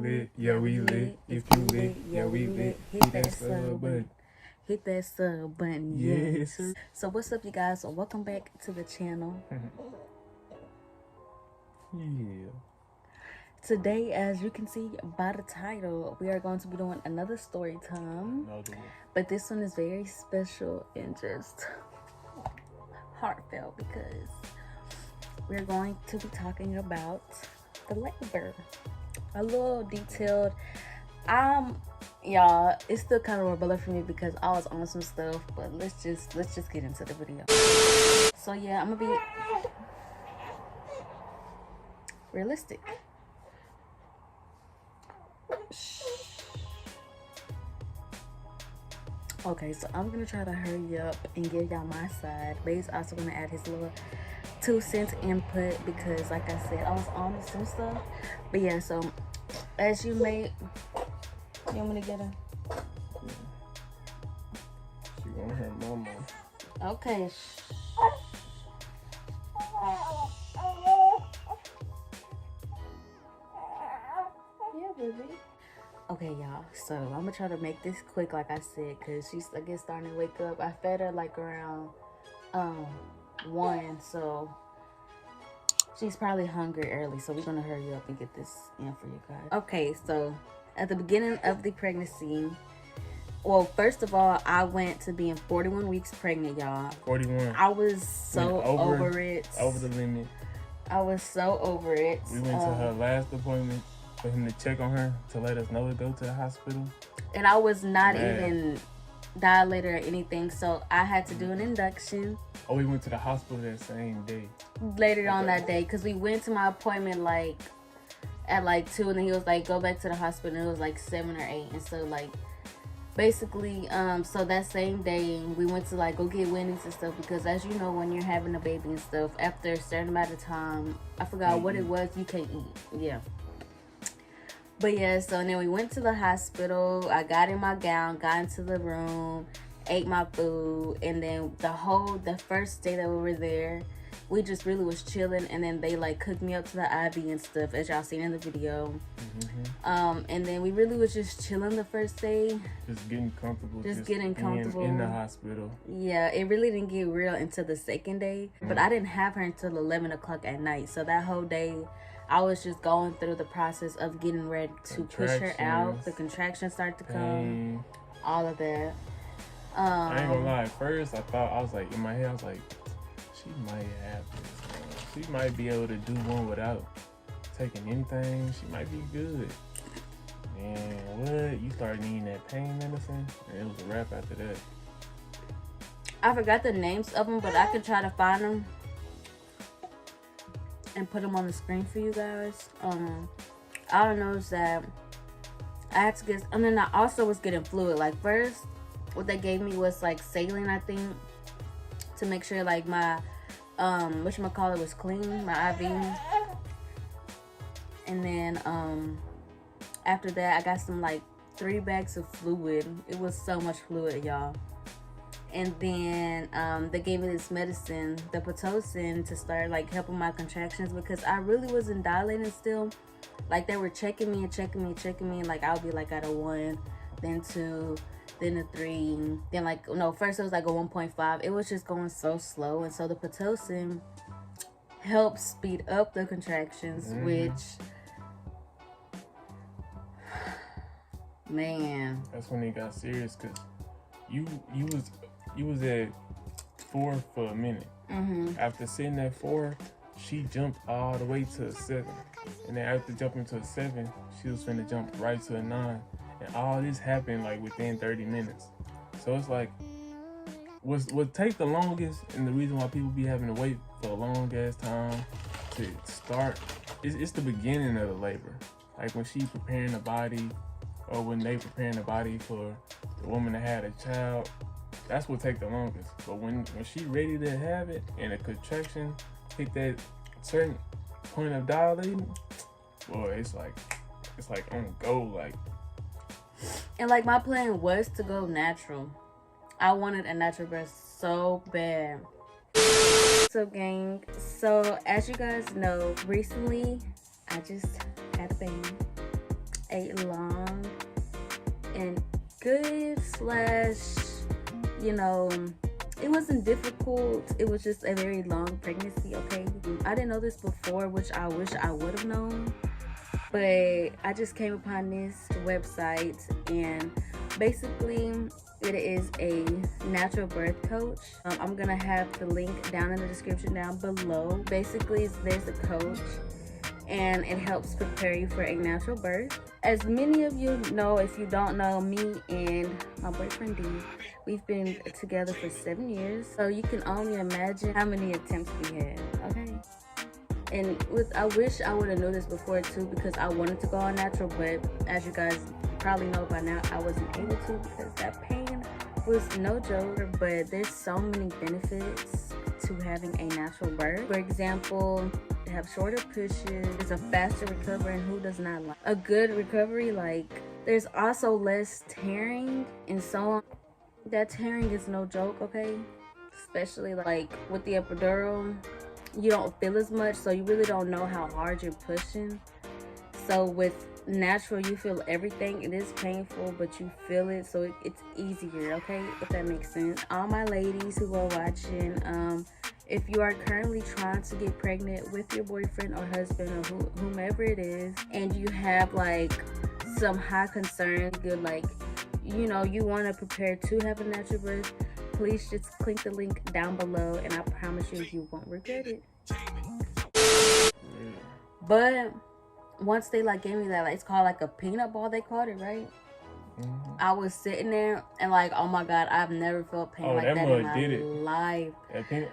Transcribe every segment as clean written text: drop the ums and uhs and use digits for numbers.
lit, yeah we lit. If you lit, yeah we lit. Hit that sub button. Hit that sub button, Yes. So what's up, you guys? Welcome back to the channel. Yeah. Today, as you can see by the title, we are going to be doing another story time. But this one is very special and just heartfelt because we're going to be talking about the labor. A little detailed. Y'all, it's still kind of rebellious for me because I was on some stuff, but let's just get into the video. So yeah, I'm gonna be realistic. Okay, so I'm gonna try to hurry up and give y'all my side. Babe's also gonna add his little 2 cents input because, like I said, I was on some stuff. But yeah, so as you may, you want me to get her? She want her mama. Okay. Yeah, baby. Okay, y'all, so I'm gonna try to make this quick, like I said, because she's, I guess, starting to wake up. I fed her like around 1, so she's probably hungry early, so we're gonna hurry up and get this in for you guys. Okay, so at the beginning of the pregnancy, well, first of all, I went to being 41 weeks pregnant, y'all. 41. I was so over it. Over the limit. I was so over it. We went to her last appointment for him to check on her to let us know to go to the hospital. And I was not even dilated or anything, so I had to do an induction. Oh, we went to the hospital that same day. Later on that day, because we went to my appointment like at like 2, and then he was like, go back to the hospital, and it was like 7 or 8. And so like basically so that same day we went to like go get Wendy's and stuff, because as you know, when you're having a baby and stuff, after a certain amount of time, I forgot what it was, you can't eat. Yeah. But yeah, so then we went to the hospital. I got in my gown, got into the room, ate my food, and then the first day that we were there, we just really was chilling. And then they like cooked me up to the IV and stuff, as y'all seen in the video. And then we really was just chilling the first day, just getting comfortable, just getting comfortable in the hospital. Yeah, it really didn't get real until the second day, but I didn't have her until 11 o'clock at night. So that whole day I was just going through the process of getting ready to push her out. The contractions start to come, all of that. I ain't gonna lie, at first I was like, in my head, I was like, she might have this, man. She might be able to do one without taking anything. She might be good. And what? You start needing that pain medicine, and it was a wrap after that. I forgot the names of them, but I could try to find them and put them on the screen for you guys. I don't know, is that I had to get, and then I also was getting fluid. Like first, what they gave me was like saline, I think, to make sure like my whatchamacallit was clean, my IV. And then after that, I got some like 3 bags of fluid. It was so much fluid, y'all. And then they gave me this medicine, the Pitocin, to start like helping my contractions, because I really wasn't dilating still. Like they were checking me. Like I would be like at a 1, then 2, then a 3, then like, no, first it was like a 1.5. It was just going so slow. And so the Pitocin helps speed up the contractions, which, man, that's when it got serious, because you was at 4 for a minute. After sitting at 4, she jumped all the way to a 7. And then after jumping to a 7, she was finna jump right to a 9. And all this happened like within 30 minutes. So it's like, what take the longest, and the reason why people be having to wait for a long ass time to start, it's the beginning of the labor. Like when she preparing the body, or when they preparing the body for the woman that had a child, that's what take the longest. But when she ready to have it, and a contraction hit that certain point of dilating, boy, it's like on go, like. And like my plan was to go natural. I wanted a natural birth so bad. So gang, so as you guys know, recently I just had a baby. a long and good / you know, it wasn't difficult. It was just a very long pregnancy, okay? I didn't know this before, which I wish I would have known. But I just came upon this website, and basically it is a natural birth coach. I'm going to have the link down in the description down below. Basically, there's a coach, and it helps prepare you for a natural birth. As many of you know, if you don't know, me and my boyfriend D, we've been together for 7 years. So you can only imagine how many attempts we had, okay? And I wish I would have known this before too, because I wanted to go on natural, but as you guys probably know by now, I wasn't able to because that pain was no joke. But there's so many benefits to having a natural birth. For example, have shorter pushes, it's a faster recovery, and who does not like a good recovery? Like, there's also less tearing and so on. That tearing is no joke, okay? Especially like with the epidural, you don't feel as much, so you really don't know how hard you're pushing. So with natural, you feel everything. It is painful, but you feel it, so it's easier, okay? If that makes sense. All my ladies who are watching, if you are currently trying to get pregnant with your boyfriend or husband or whomever it is, and you have like some high concern, good, like, you know, you want to prepare to have a natural birth, please just click the link down below, and I promise you won't regret it. But once they like gave me that, like, it's called like a peanut ball, they called it, right? Mm-hmm. I was sitting there and like, oh my God, I've never felt pain like that in my life.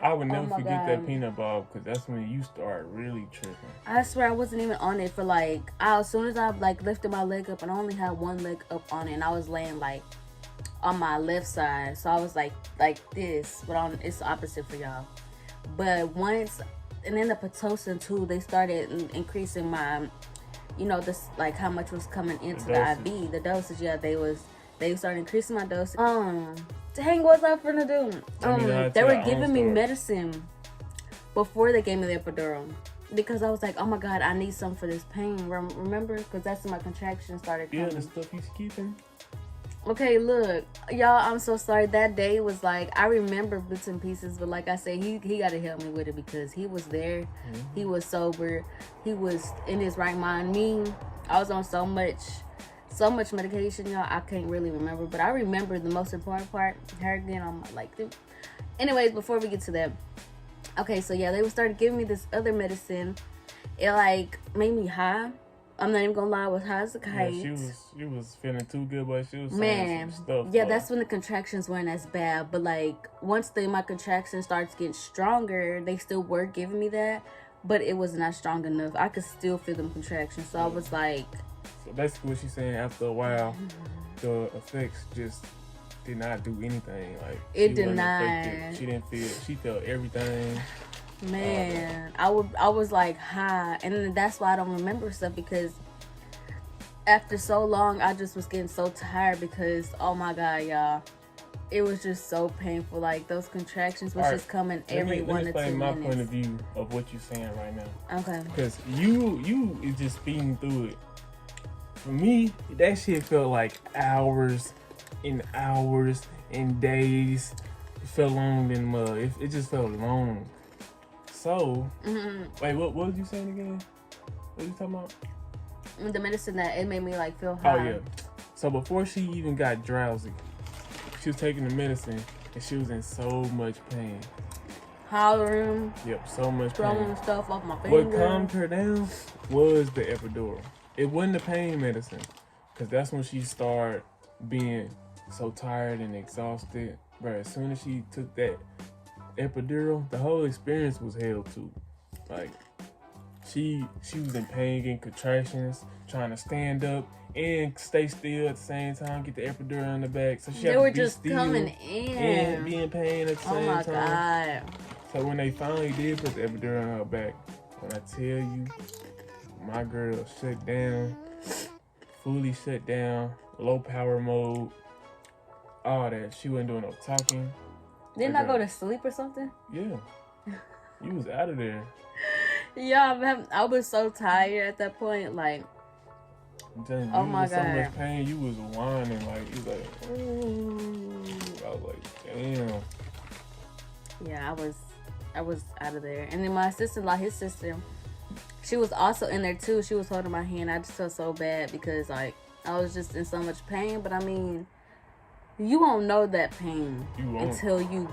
I would never forget that peanut ball, because that's when you start really tripping. I swear I wasn't even on it for like, as soon as I like lifted my leg up, and I only had one leg up on it, and I was laying like on my left side, so I was like this, but it's the opposite for y'all. But once, and then the Pitocin too, they started increasing my, you know, this, like how much was coming into the IV, the dosage. Yeah, they started increasing my dosage. Dang, what's I finna do? They were giving me medicine before they gave me the epidural, because I was like, oh my God, I need something for this pain. Remember, because that's when my contractions started coming. Yeah, the stuff he's keeping. Okay, look, y'all, I'm so sorry. That day was like, I remember bits and pieces, but like I said, he got to help me with it, because he was there. Mm-hmm. He was sober. He was in his right mind. Me, I was on so much medication, y'all, I can't really remember. But I remember the most important part, her again on my, like, anyways, before we get to that. Okay, so yeah, they started giving me this other medicine. It like made me high. I'm not even gonna lie, I was high as a kite. Yeah, she was feeling too good, but she was saying some stuff. Yeah, that's when the contractions weren't as bad. But like, once my contractions starts getting stronger, they still were giving me that, but it was not strong enough. I could still feel them contractions. So I was like, so basically what she's saying, after a while, the effects just did not do anything. Like, it did not. She didn't feel. She felt everything. Man, I was like high, and that's why I don't remember stuff, because after so long, I just was getting so tired, because oh my God, y'all, it was just so painful. Like, those contractions was just coming every 1 to 2 minutes. Let me explain my point of view of what you're saying right now. Okay. Because you is just speeding through it. For me, that shit felt like hours and days. It felt long than mud. It just felt long. So, wait, what was you saying again? What are you talking about? The medicine that it made me like feel high. Oh yeah. So before she even got drowsy, she was taking the medicine and she was in so much pain. Hollering. Yep, so much pain. Throwing stuff off my finger. What calmed her down was the epidural. It wasn't the pain medicine, because that's when she started being so tired and exhausted. But as soon as she took that epidural, the whole experience was hell too. Like, she was in pain, getting contractions, trying to stand up and stay still at the same time, get the epidural in the back. So she had to be still coming in and be in pain at the same time. Oh my God. So when they finally did put the epidural in her back, when I tell you, my girl shut down, fully shut down, low power mode, all that. She wasn't doing no talking. Didn't I go to sleep or something? Yeah. You was out of there. Yeah, I was so tired at that point. Like, I'm telling you, Oh you my was God. so much pain. You was whining like you like. Ooh. I was like, damn. Yeah, I was out of there. And then my sister-in-law, his sister, she was also in there too. She was holding my hand. I just felt so bad because like I was just in so much pain. But I mean, you won't know that pain until you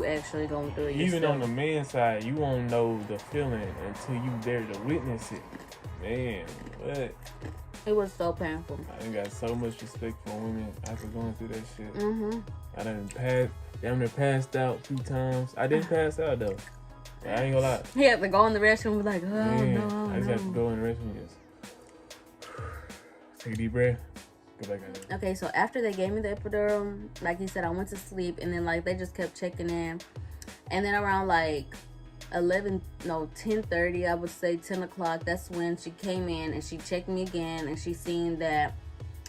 actually going through it yourself. Even on the man's side, you won't know the feeling until you there to witness it. Man, what? It was so painful. I done got so much respect for women after going through that shit. Mm-hmm. I damn near passed out a few times. I didn't pass out though. I ain't gonna lie. He had to go in the restroom and be like, oh Man, no. I just have to go in the restroom and just take a deep breath. Go back out there. Okay, so after they gave me the epidural, like he said, I went to sleep, and then like they just kept checking in, and then around like 10:30, I would say 10 o'clock, that's when she came in and she checked me again, and she seen that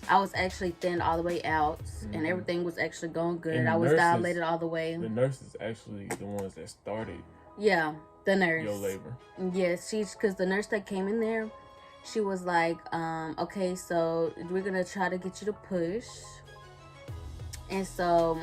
I was actually thinned all the way out, and everything was actually going good. I was dilated all the way. The nurse is actually the ones that started. Yeah, the nurse. Your labor. Yes, because the nurse that came in there, she was like, okay, so we're gonna try to get you to push. And so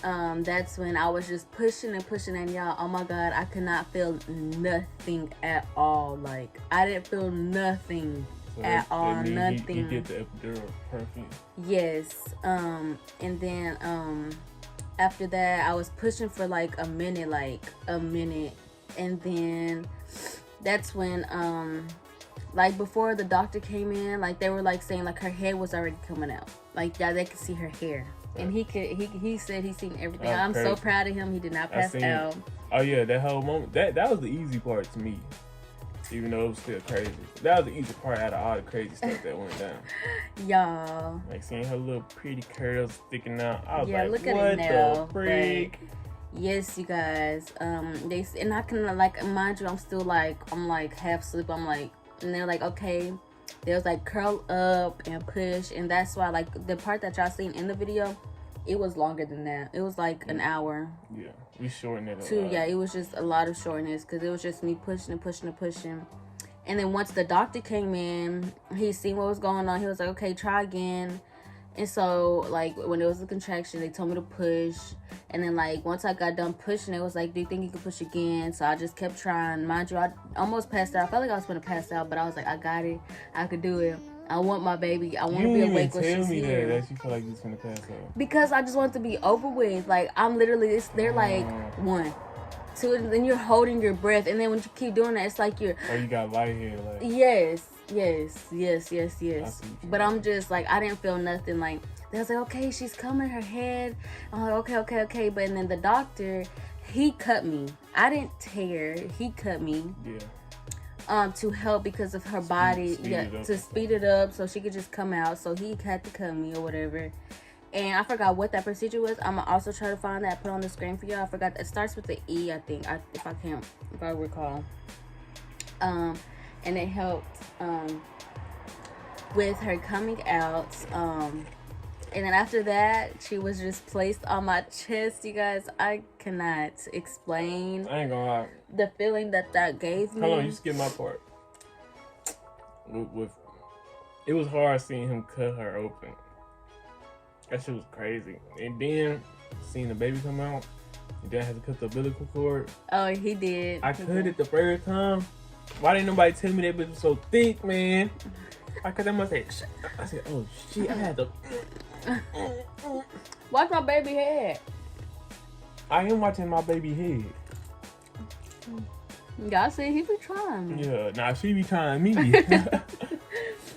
that's when I was just pushing, and y'all, oh my God, I could not feel nothing at all. Like, I didn't feel nothing at all. Nothing. You did the epidural perfect. Yes. And then after that, I was pushing for like a minute. And then that's when like before the doctor came in, like they were like saying like her head was already coming out. Like, yeah, they could see her hair. And he said he seen everything. I'm so proud of him. He did not pass out. Oh yeah, that whole moment. That was the easy part to me. Even though it was still crazy. That was the easy part out of all the crazy stuff that went down. Y'all. Like seeing her little pretty curls sticking out. I was yeah, like, look what at it now, the freak? Yes, you guys. And I can like mind you, I'm like half asleep. I'm like, and they're like, okay. They was like curl up and push, and that's why like the part that y'all seen in the video, it was longer than that. It was like an hour. Yeah, we shortened it a lot. Yeah, it was just a lot of shortness because it was just me pushing. And then once the doctor came in, he seen what was going on. He was like, okay, try again. And so like when it was a contraction, they told me to push. And then like once I got done pushing, it was like, do you think you can push again? So I just kept trying. Mind you, I almost passed out. I felt like I was gonna pass out, but I was like, I got it. I could do it. I want my baby. I want to be awake when she's here. That you feel like you was gonna pass out. Because I just want it to be over with. Like I'm literally, they're like 1, 2, and then you're holding your breath, and then when you keep doing that, it's like you're. Oh, you got light here, like. Yes. But I'm just like, I didn't feel nothing. Like they was like, okay, she's coming, her head. I'm like, okay. But then the doctor, he cut me. I didn't tear. He cut me. Yeah. To help because of her body, to speed it up so she could just come out. So he had to cut me or whatever. And I forgot what that procedure was. I'm gonna also try to find that, put on the screen for y'all. I forgot. It starts with the E, I think. If I recall. And it helped with her coming out. And then after that, she was just placed on my chest. You guys, I cannot explain. I ain't gonna lie. The feeling that gave me. Hold on, you skip my part. It was hard seeing him cut her open. That shit was crazy. And then seeing the baby come out, and then I had to cut the umbilical cord. Oh, he did. I cut it the first time. Why didn't nobody tell me that bitch was so thick, man? I cut that much. I said, oh shit, I had to. Watch my baby head. I am watching my baby head. Y'all see, he be trying. Yeah, nah, she be trying me.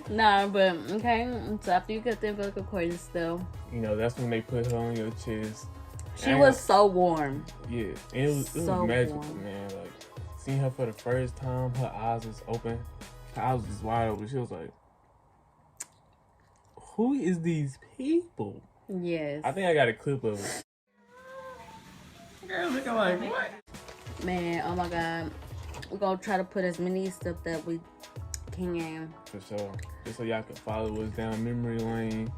Nah, but okay. So after you cut the umbilical cord and stuff, you know, that's when they put her on your chest. She was so warm. Yeah, and it was magical, warm. Man. Like seeing her for the first time, her eyes was open. Her eyes was just wide open. She was like, "Who is these people?" Yes. I think I got a clip of it. Girl, looking like what? Man, oh my God. We're gonna try to put as many stuff that we can. For sure. Just so y'all can follow us down memory lane.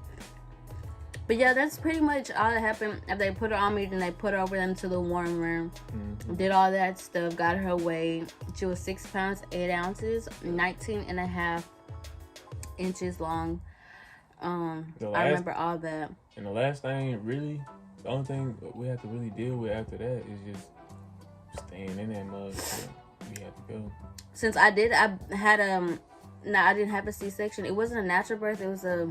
But yeah, that's pretty much all that happened. If they put her on me, then they put her over into the warm room. Mm-hmm. Did all that stuff, got her weight. She was 6 pounds, 8 ounces, 19 and a half inches long. I remember all that. And the last thing, really, the only thing we have to really deal with after that is just staying in that mug. So we had to go. Since I had no, I didn't have a C-section. It wasn't a natural birth. It was a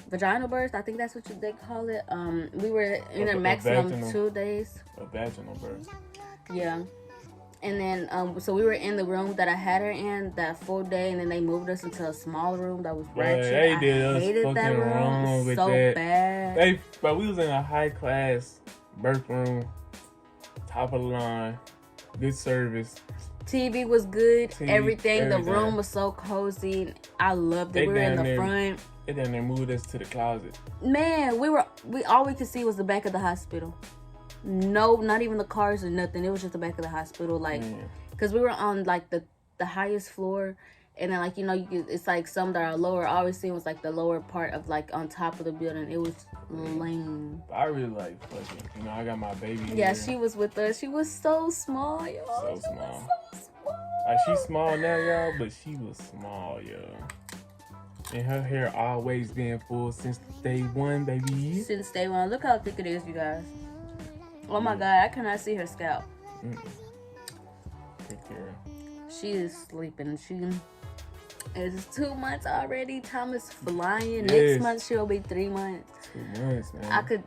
vaginal birth. I think that's what they call it. We were in a maximum 2 days. A vaginal birth. Yeah. And then, so we were in the room that I had her in that full day, and then they moved us into a smaller room that was ratchet. They did us hated that room. wrong with so that. Bad. But we was in a high class birth room, top of the line, good service. TV was good. Everything. The room was so cozy. I loved it. We were in the front. They down there moved us to the closet. Man, all we could see was the back of the hospital. No, not even the cars or nothing. It was just the back of the hospital, like, because we were on like the highest floor, and then like it's like some that are lower. I always seen was like the lower part of like on top of the building. It was lame. I really like fucking. I got my baby. Yeah, here. she was with us. She was so small, So y'all. small. So small. Like she's small now, y'all, but she was small, y'all. And her hair always been full since day one, baby. Since day one. Look how thick it is, you guys. Oh my God, I cannot see her scalp. Take care. She is sleeping. She is 2 months already. Time is flying. Yes. Next month she'll be 3 months. 2 months, man. I could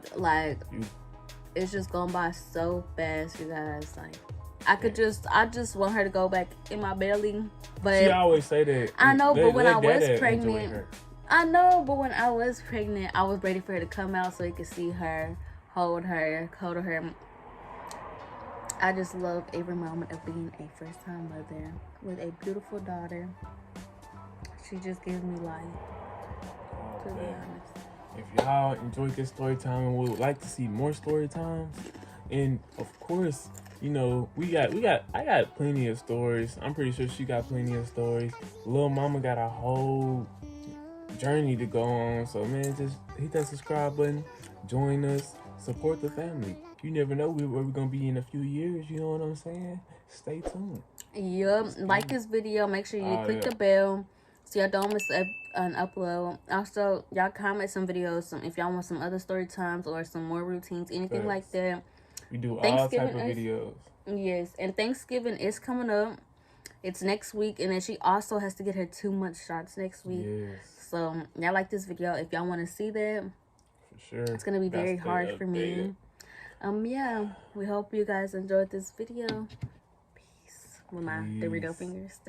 it's just going by so fast, you guys. Like I just want her to go back in my belly. But she always say that. I know, but when I was pregnant, I was ready for her to come out so he could see her. Hold her. I just love every moment of being a first-time mother with a beautiful daughter. She just gives me life, to be honest. If y'all enjoyed this story time and would like to see more story times, and of course, I got plenty of stories. I'm pretty sure she got plenty of stories. Lil Mama got a whole journey to go on. So man, just hit that subscribe button, join us. Support the family. You never know where we're going to be in a few years. You know what I'm saying? Stay tuned. Yup. Like this video. Make sure you click the bell so y'all don't miss an upload. Also, y'all comment some videos. If y'all want some other story times or some more routines, anything like that. We do all type of videos. Yes. And Thanksgiving is coming up. It's next week. And then she also has to get her 2-month shots next week. Yes. So, y'all like this video. If y'all want to see that. Sure. It's gonna be very hard for me. Yeah. We hope you guys enjoyed this video. Peace. With my Dorito fingers.